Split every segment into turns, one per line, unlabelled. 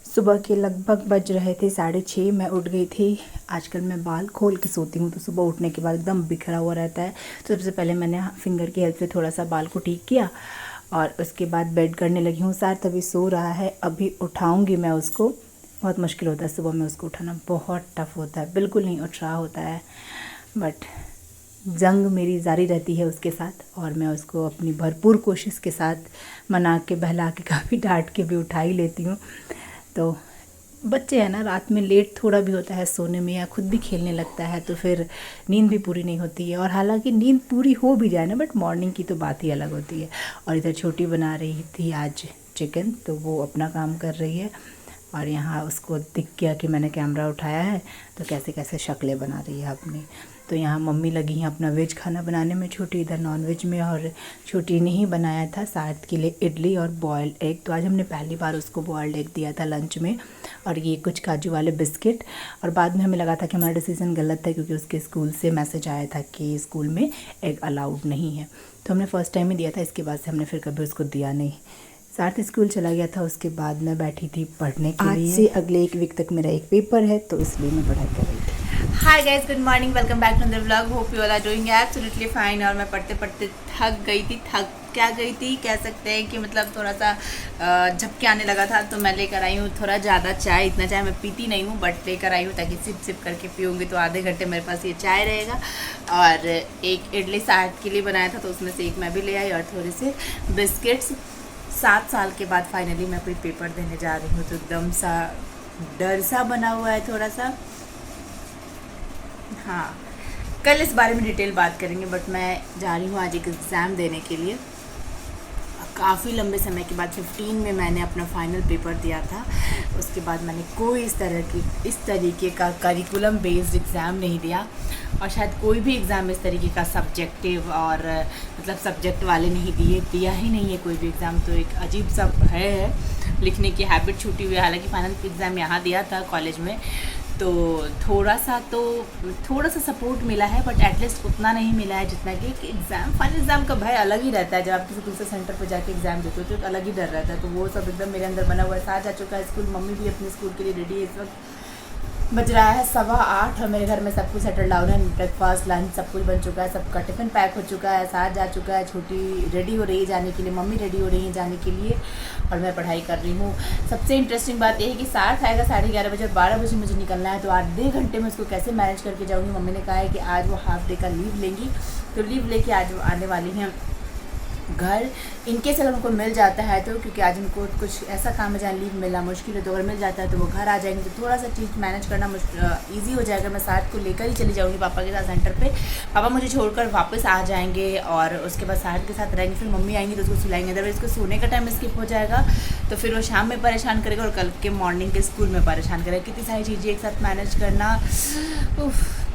सुबह के लगभग बज रहे थे 6:30। मैं उठ गई थी। आजकल मैं बाल खोल के सोती हूँ तो सुबह उठने के बाद एकदम बिखरा हुआ रहता है। तो सबसे पहले मैंने फिंगर की हेल्प से थोड़ा सा बाल को ठीक किया और उसके बाद बेड करने लगी हूँ। सार तभी सो रहा है, अभी उठाऊँगी मैं उसको। बहुत मुश्किल होता है सुबह में उसको उठाना, बहुत टफ़ होता है, बिल्कुल नहीं उठ रहा होता है। बट जंग मेरी जारी रहती है उसके साथ और मैं उसको अपनी भरपूर कोशिश के साथ मना के बहला के काफ़ी डांट के भी उठा ही लेती हूँ। तो बच्चे हैं ना, रात में लेट थोड़ा भी होता है सोने में या खुद भी खेलने लगता है तो फिर नींद भी पूरी नहीं होती है। और हालांकि नींद पूरी हो भी जाए ना, बट मॉर्निंग की तो बात ही अलग होती है। और इधर छोटी बना रही थी आज चिकन, तो वो अपना काम कर रही है और यहाँ उसको दिख गया कि मैंने कैमरा उठाया है तो कैसे कैसे शक्लें बना रही है अपनी। तो यहाँ मम्मी लगी हैं अपना वेज खाना बनाने में, छोटी इधर नॉन वेज में। और छोटी ने ही बनाया था साथ के लिए इडली और बॉयल्ड एग। तो आज हमने पहली बार उसको बॉयल्ड एग दिया था लंच में, और ये कुछ काजू वाले बिस्किट। और बाद में हमें लगा था कि हमारा डिसीज़न गलत था, क्योंकि उसके स्कूल से मैसेज आया था कि स्कूल में एग अलाउड नहीं है। तो हमने फ़र्स्ट टाइम ही दिया था, इसके बाद से हमने फिर कभी उसको दिया नहीं। साथ स्कूल चला गया था, उसके बाद मैं बैठी थी पढ़ने के लिए। आज से अगले 1 वीक तक मेरा एक पेपर है, तो इसलिए मैं पढ़ाई कर रही थी।
Hi guys, good morning, welcome back to the vlog. Hope you all are doing absolutely fine. और मैं पढ़ते पढ़ते थक गई थी, कह सकते हैं कि मतलब थोड़ा सा झपके आने लगा था। तो मैं लेकर आई हूँ थोड़ा ज़्यादा चाय। इतना चाय मैं पीती नहीं हूँ, बट लेकर आई हूँ ताकि सिप सिप करके पीऊँगी तो आधे घंटे मेरे पास ये चाय रहेगा। और एक इडली साथ के लिए बनाया था तो उसमें से एक मैं भी ले आई, और थोड़े से बिस्किट्स। 7 साल के बाद फाइनली मैं कोई पेपर देने जा रही हूँ, तो एकदम सा डर सा बना हुआ है थोड़ा सा। हाँ, कल इस बारे में डिटेल बात करेंगे, बट मैं जा रही हूँ आज एक एग्ज़ाम देने के लिए। काफ़ी लंबे समय के बाद 15 में मैंने अपना फाइनल पेपर दिया था। उसके बाद मैंने कोई इस तरीके का करिकुलम बेस्ड एग्ज़ाम नहीं दिया, और शायद कोई भी एग्ज़ाम इस तरीके का सब्जेक्टिव और मतलब सब्जेक्ट वाले नहीं दिया ही नहीं है कोई भी एग्ज़ाम। तो एक अजीब सा है, लिखने की हैबिट छूटी हुई है। हालांकि फाइनल एग्ज़ाम यहाँ दिया था कॉलेज में, तो थोड़ा सा सपोर्ट मिला है, बट एटलीस्ट उतना नहीं मिला है जितना कि एग्ज़ाम फाइनल एग्ज़ाम का भय अलग ही रहता है। जब आप किसी दूसरे सेंटर पर जाके एग्ज़ाम देते हो तो एक अलग ही डर रहता है। तो वो सब एकदम मेरे अंदर बना हुआ है। साथ जा चुका है स्कूल, मम्मी भी अपने स्कूल के लिए रेडी है। इस वक्त बज रहा है 8:15 और मेरे घर में सब कुछ सेटल डाउन है। ब्रेकफास्ट लंच सब कुछ बन चुका है, सबका टिफ़िन पैक हो चुका है, साथ जा चुका है, छोटी रेडी हो रही है जाने के लिए, मम्मी रेडी हो रही है जाने के लिए, और मैं पढ़ाई कर रही हूँ। सबसे इंटरेस्टिंग बात यह है कि साथ आएगा 11:30 बजे और 12 बजे मुझे निकलना है। तो आधे घंटे में उसको कैसे मैनेज करके जाऊँगी। मम्मी ने कहा है कि आज वो हाफ डे का लीव लेंगी, तो लीव लेके आज वो आने वाली हैं घर। इनकेस अगर उनको मिल जाता है तो, क्योंकि आज उनको कुछ ऐसा काम है जहाँ लीव मिलना मुश्किल है, तो अगर मिल जाता है तो वो घर आ जाएंगे, तो थोड़ा सा चीज़ मैनेज करना ईजी हो जाएगा। मैं साथ को लेकर ही चली जाऊँगी पापा के साथ सेंटर पे। पापा मुझे छोड़कर वापस आ जाएंगे और उसके बाद साथ के साथ रहेंगे। फिर मम्मी आएंगी तो उसको सुलाएंगे। अदरवाइज इसको सोने का टाइम स्किप हो जाएगा, तो फिर वो शाम में परेशान करेगा और कल के मॉर्निंग के स्कूल में परेशान करेगा। कितनी सारी चीज़ें एक साथ मैनेज करना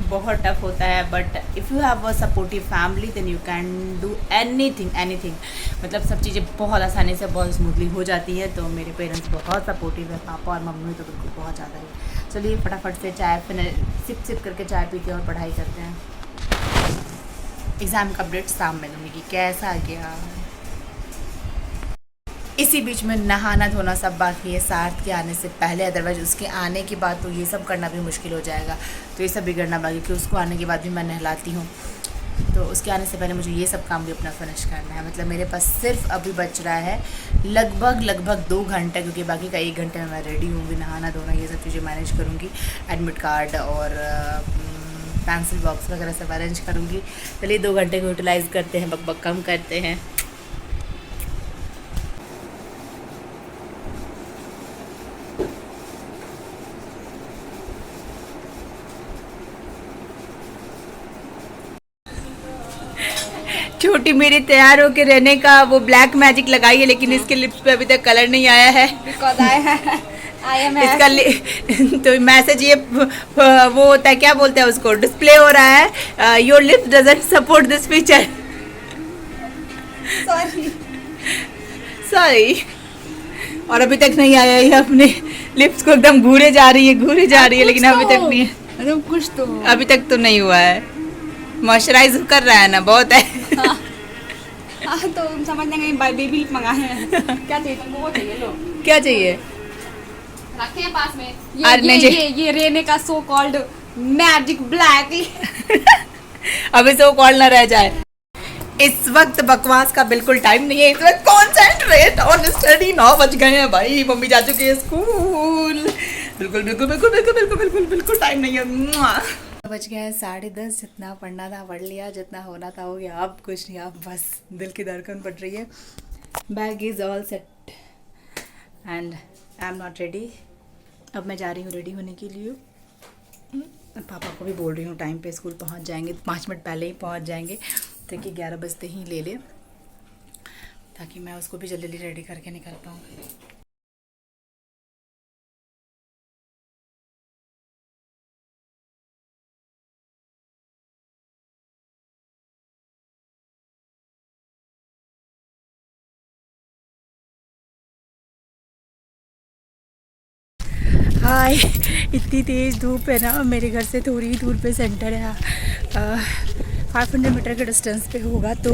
बहुत टफ होता है। But if you have a supportive family then you can do anything. मतलब सब चीज़ें बहुत आसानी से बहुत स्मूथली हो जाती है। तो मेरे पेरेंट्स बहुत सपोर्टिव है, पापा और मम्मी तो बिल्कुल बहुत ज़्यादा ही। चलिए फटाफट से चाय सिप करके चाय पीते हैं और पढ़ाई करते हैं। एग्ज़ाम का अपडेट शाम में दूँगी कि कैसा गया। इसी बीच में नहाना धोना सब बाकी है सार्थ के आने से पहले, अदरवाइज उसके आने के बाद तो ये सब करना भी मुश्किल हो जाएगा। तो ये सब भी करना बाकी, कि उसको आने के बाद भी मैं नहलाती हूँ, तो उसके आने से पहले मुझे ये सब काम भी अपना फिनिश करना है। मतलब मेरे पास सिर्फ अभी बच रहा है लगभग 2 घंटा, क्योंकि बाकी का 1 घंटे में मैं रेडी होंगी, नहाना धोना ये सब चीज़ें मैनेज करूँगी, एडमिट कार्ड और पेंसिल बॉक्स वगैरह सब अरेंज करूँगी। चलिए 2 घंटे को यूटिलाइज़ करते हैं, बक कम करते हैं। छोटी मेरी तैयार होके रहने का वो ब्लैक मैजिक लगाई है, लेकिन इसके लिप्स पे अभी तक कलर नहीं आया है।
बिकॉज आई एम
इसका तो मैसेज ये वो होता है, क्या बोलते हैं उसको, डिस्प्ले हो रहा है, your lips doesn't support this feature. Sorry. और अभी तक नहीं आया है, अपने लिप्स को एकदम घूरे जा रही है, लेकिन अभी तक नहीं है।
कुछ तो
अभी तक तो नहीं हुआ है। मॉइस्चराइज कर रहा है ना, बहुत है।
तो समझ लेंगे बेबी लिप मंगाए हैं। क्या चाहिए तुमको? वो चाहिए, लो।
क्या चाहिए?
रखे हैं पास में
अरे
ये रेने का सो कॉल्ड मैजिक ब्लैक।
अभी से वो कॉल ना रह जाए। इस वक्त बकवास का बिल्कुल टाइम नहीं है, इस वक्त कॉन्सेंट्रेट ऑन स्टडी। 9 बज गए हैं भाई, मम्मी जा चुकी है स्कूल। बिल्कुल बिल्कुल बिल्कुल बिल्कुल बिल्कुल बिल्कुल बिल्कुल टाइम नहीं है। बज गए हैं 10:30। जितना पढ़ना था पढ़ लिया, जितना होना था हो गया। अब कुछ नहीं, अब बस दिल की धड़कन बढ़ रही है। Bag is all set and I am not ready. अब मैं जा रही हूँ रेडी होने के लिए। पापा को भी बोल रही हूँ टाइम पे स्कूल पहुँच जाएंगे, 5 मिनट पहले ही पहुँच जाएंगे ताकि 11 बजते ही ले ले, ताकि मैं उसको भी जल्दी रेडी करके निकल पाऊँ। हाय, इतनी तेज़ धूप है ना। मेरे घर से थोड़ी ही दूर पे सेंटर है, 500 मीटर के डिस्टेंस पे होगा। तो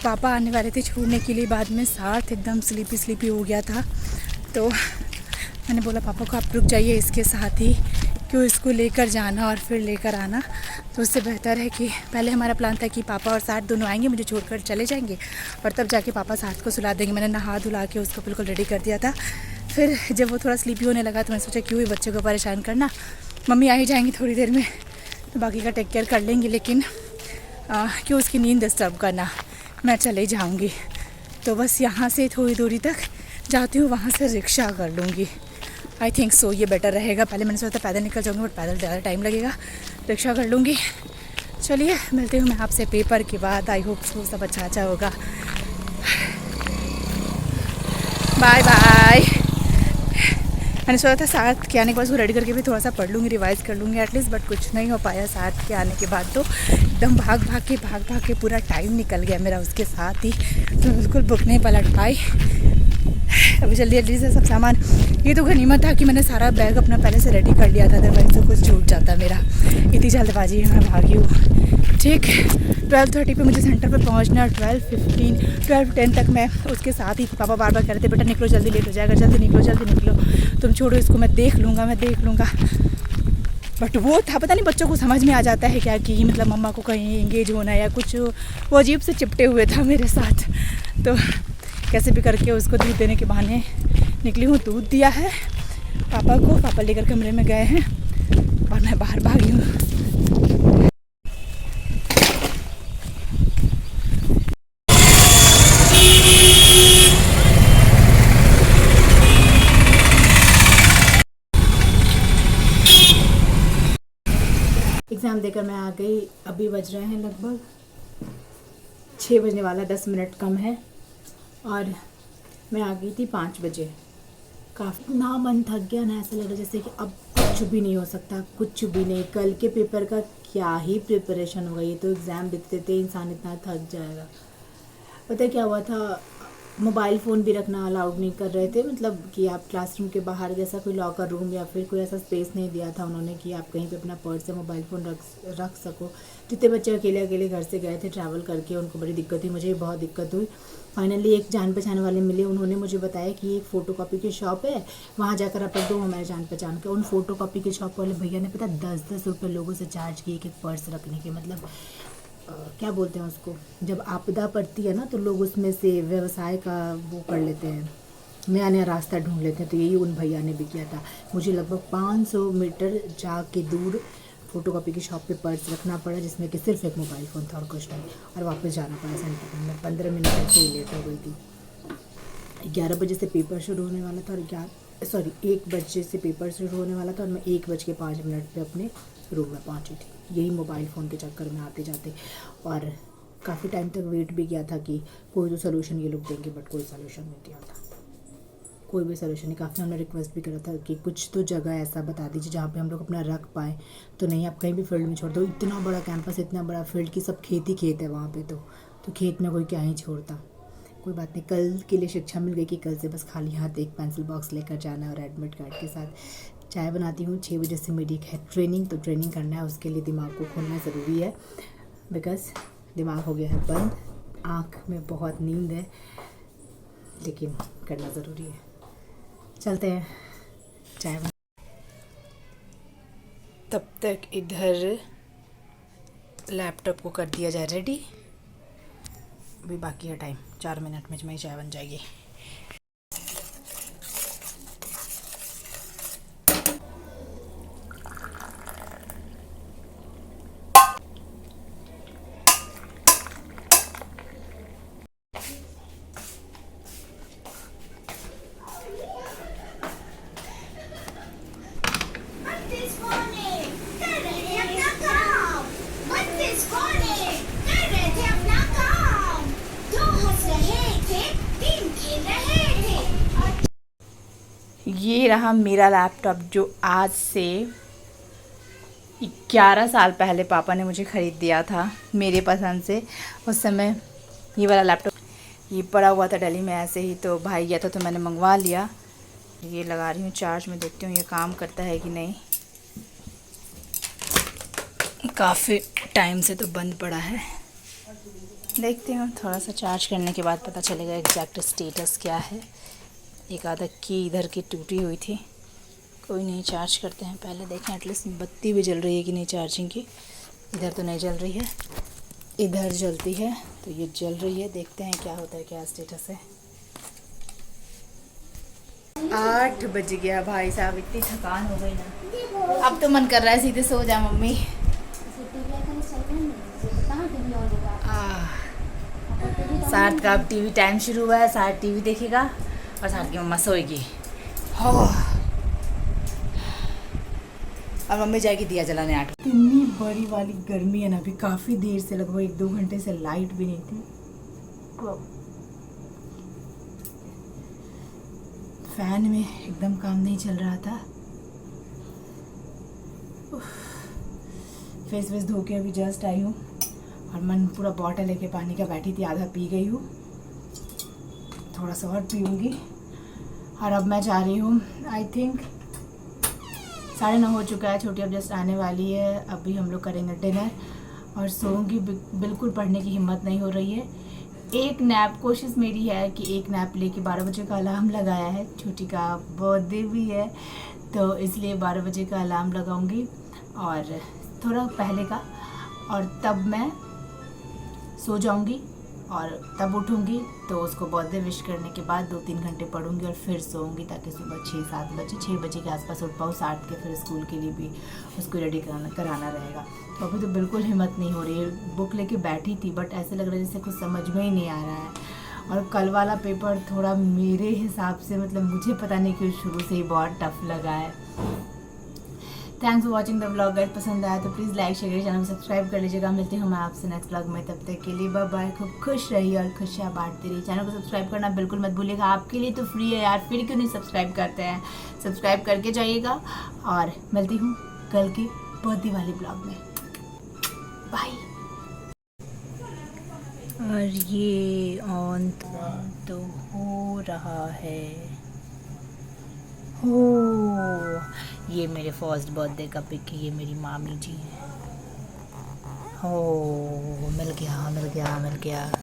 पापा आने वाले थे छोड़ने के लिए, बाद में साथ एकदम स्लीपी हो गया था। तो मैंने बोला पापा को आप रुक जाइए इसके साथ ही, क्यों इसको लेकर जाना और फिर लेकर आना। तो उससे बेहतर है कि पहले हमारा प्लान था कि पापा और साथ दोनों आएंगे, मुझे छोड़कर चले जाएंगे और तब जाके पापा साथ को सुला देंगे। मैंने नहा धुला के उसको बिल्कुल रेडी कर दिया था। फिर जब वो थोड़ा स्लीपी होने लगा तो मैंने सोचा क्यों ही बच्चे को परेशान करना, मम्मी आ ही जाएंगी थोड़ी देर में तो बाकी का टेक केयर कर लेंगे, लेकिन क्यों उसकी नींद डिस्टर्ब करना, मैं चले जाऊंगी। तो बस यहाँ से थोड़ी दूरी तक जाती हूँ, वहाँ से रिक्शा कर लूँगी। आई थिंक सो ये बेटर रहेगा। पहले मैंने सोचा पैदल निकल जाऊँगी, बट पैदल ज़्यादा टाइम लगेगा, रिक्शा कर लूँगी। चलिए मिलती हूँ मैं आपसे पेपर के बाद। आई होप सो सब अच्छा होगा। Bye bye. मैंने सोचा था साथ के आने के बाद उसको रेडी करके भी थोड़ा सा पढ़ लूँगी, रिवाइज़ कर लूँगी एटलीस्ट, बट कुछ नहीं हो पाया। साथ के आने के बाद तो एकदम भाग भाग के पूरा टाइम निकल गया मेरा उसके साथ ही, तो बिल्कुल बुक नहीं पलट पाई। अभी जल्दी से सब सामान, ये तो गनीमत था कि मैंने सारा बैग अपना पहले से रेडी कर लिया था, अदरवाइज तो कुछ छूट जाता मेरा। इतनी जल्दबाजी में मैं भागी हूँ। ठीक 12:30 पे मुझे सेंटर पे पहुँचना है। 12:10 तक मैं उसके साथ ही, पापा बार कह रहे थे बेटा निकलो जल्दी, लेट हो जाएगा, जल्दी निकलो, तुम छोड़ो इसको, मैं देख लूँगा। बट वो था पता नहीं बच्चों को समझ में आ जाता है क्या कि मतलब मम्मा को कहीं इंगेज होना या कुछ, वो अजीब से चिपटे हुए था मेरे साथ। तो कैसे भी करके उसको दूध देने के बहाने निकली हूँ। दूध दिया है पापा को, पापा लेकर कमरे में गए हैं और मैं बाहर भागी हूँ। एग्ज़ाम देकर मैं आ गई। अभी बज रहे हैं लगभग 6 बजने वाला, 10 मिनट कम है और मैं आ गई थी 5 बजे। काफ़ी ना मन थक गया ना, ऐसा लग रहा जैसे कि अब कुछ भी नहीं हो सकता, कुछ भी नहीं। कल के पेपर का क्या ही प्रिपरेशन होगा, ये तो एग्ज़ाम देते इंसान इतना थक जाएगा। पता है क्या हुआ था, मोबाइल फ़ोन भी रखना अलाउड नहीं कर रहे थे, मतलब कि आप क्लासरूम के बाहर जैसा कोई लॉकर रूम या फिर कोई ऐसा स्पेस नहीं दिया था उन्होंने कि आप कहीं पे अपना पर्स या मोबाइल फ़ोन रख सको। जितने बच्चे अकेले घर से गए थे ट्रैवल करके, उनको बड़ी दिक्कत हुई, मुझे भी बहुत दिक्कत हुई। फाइनली एक जान पहचान वाले मिले, उन्होंने मुझे बताया कि एक फ़ोटोकॉपी की शॉप है, वहाँ जाकर आप रख दो, हमारे जान पहचान के। उन फ़ोटोकॉपी की शॉप वाले भैया ने पता 10-10 रुपये लोगों से चार्ज किए एक पर्स रखने के। मतलब क्या बोलते हैं उसको, जब आपदा पड़ती है ना तो लोग उसमें से व्यवसाय का वो कर लेते हैं, नया रास्ता ढूंढ लेते हैं। तो यही उन भैया ने भी किया था। मुझे लगभग 500 मीटर जाके दूर फ़ोटोकॉपी की शॉप पे पर्स रखना पड़ा, जिसमें कि सिर्फ एक मोबाइल फ़ोन था और कुछ नहीं, और वापस जाना पड़ा सेंटर में। 15 मिनट ऐसे ही लेट हो गई थी। 11 बजे से पेपर शुरू होने वाला था और 1 बजे से पेपर शुरू होने वाला था और मैं 1:05 पे अपने रूम में पहुंची थी, यही मोबाइल फ़ोन के चक्कर में आते जाते। और काफ़ी टाइम तक वेट भी किया था कि कोई तो सोल्यूशन ये लोग देंगे, बट कोई सोल्यूशन नहीं दिया था, कोई भी सोल्यूशन नहीं। काफ़ी हमने रिक्वेस्ट भी करा था कि कुछ तो जगह ऐसा बता दीजिए जहाँ पे हम लोग अपना रख पाएँ। तो नहीं, आप कहीं भी फील्ड में छोड़ दो, इतना बड़ा कैंपस, इतना बड़ा फील्ड की सब खेत है वहाँ पे, तो खेत में कोई क्या ही छोड़ता। कोई बात नहीं, कल के लिए शिक्षा मिल गई कि कल से बस खाली हाथ एक पेंसिल बॉक्स लेकर जाना है और एडमिट कार्ड के साथ। चाय बनाती हूँ, 6 बजे से मेरी है ट्रेनिंग, तो ट्रेनिंग करना है, उसके लिए दिमाग को खोलना ज़रूरी है, बिकॉज़ दिमाग हो गया है बंद, आँख में बहुत नींद है, लेकिन करना ज़रूरी है। चलते हैं,
चाय बन। तब तक इधर लैपटॉप को कर दिया जाए रेडी। अभी बाकी है टाइम, 4 मिनट में मेरी चाय बन जाएगी। ये रहा मेरा लैपटॉप जो आज से 11 साल पहले पापा ने मुझे ख़रीद दिया था मेरे पसंद से। उस समय ये वाला लैपटॉप ये पड़ा हुआ था दिल्ली में ऐसे ही, तो भाई गया था तो मैंने मंगवा लिया। ये लगा रही हूँ चार्ज में, देखती हूँ ये काम करता है कि नहीं। काफ़ी टाइम से तो बंद पड़ा है, देखते हैं थोड़ा सा चार्ज करने के बाद पता चलेगा एग्जैक्ट स्टेटस क्या है। एक आधा की इधर की टूटी हुई थी, कोई नहीं, चार्ज करते हैं पहले, देखें एटलीस्ट बत्ती भी जल रही है कि नहीं चार्जिंग की। इधर तो नहीं जल रही है, इधर जलती है तो ये जल रही है, देखते हैं क्या होता है, क्या स्टेटस है। 8 बज गया भाई साहब, इतनी थकान हो गई ना, अब तो मन कर रहा है सीधे सो जा मम्मी। सार्थ का अब टीवी टाइम शुरू हुआ है, सार्थ टीवी देखेगा और सार्थ की मम्मा सोएगी। हो और मम्मी जाएगी दिया जलाने 8। इतनी बड़ी वाली गर्मी है ना, अभी काफ़ी देर से, लगभग 1-2 घंटे से लाइट भी नहीं थी। फैन में एकदम काम नहीं चल रहा था। फेस वेस धो के अभी जस्ट आई हूँ और मन पूरा बॉटल लेके पानी का बैठी थी, आधा पी गई हूँ, थोड़ा सा और पीऊँगी। और अब मैं जा रही हूँ, आई थिंक 9:30 हो चुका है, छोटी अब जस्ट आने वाली है। अभी हम लोग करेंगे डिनर और सोऊंगी। बिल्कुल पढ़ने की हिम्मत नहीं हो रही है। एक नैप, कोशिश मेरी है कि एक नैप लेके 12 बजे का अलार्म लगाया है। छोटी का बर्थडे भी है तो इसलिए 12 बजे का अलार्म लगाऊंगी और थोड़ा पहले का, और तब मैं सो जाऊंगी और तब उठूंगी तो उसको बर्थडे विश करने के बाद 2-3 घंटे पढ़ूंगी और फिर सोऊंगी, ताकि सुबह 6 बजे के आसपास उठ पाऊँ। 7 के फिर स्कूल के लिए भी उसको रेडी कराना रहेगा। तो अभी तो बिल्कुल हिम्मत नहीं हो रही है। बुक लेके बैठी थी बट ऐसे लग रहा है जैसे कुछ समझ में ही नहीं आ रहा है। और कल वाला पेपर थोड़ा मेरे हिसाब से, मतलब मुझे पता नहीं क्यों शुरू से ही बहुत टफ लगा है। Thanks for watching the vlog guys. पसंद आया तो प्लीज़ लाइक शेयर चैनल को सब्सक्राइब कर लीजिएगा। मिलती हूँ मैं आपसे नेक्स्ट व्लॉग में, तब तक के लिए बाय बाय। खूब खुश रहिए और खुशियाँ बांटती रहिए। चैनल को सब्सक्राइब करना बिल्कुल मत भूलिएगा, आपके लिए तो फ्री है यार, फिर क्यों नहीं सब्सक्राइब करते हैं। सब्सक्राइब करके जाइएगा और मिलती हूँ कल की बर्थडे वाली ब्लॉग में। बाय। और ये ऑन तो हो रहा है, हो ये मेरे फर्स्ट बर्थडे का पिक है, ये मेरी मामी जी हैं। हो मिल गया।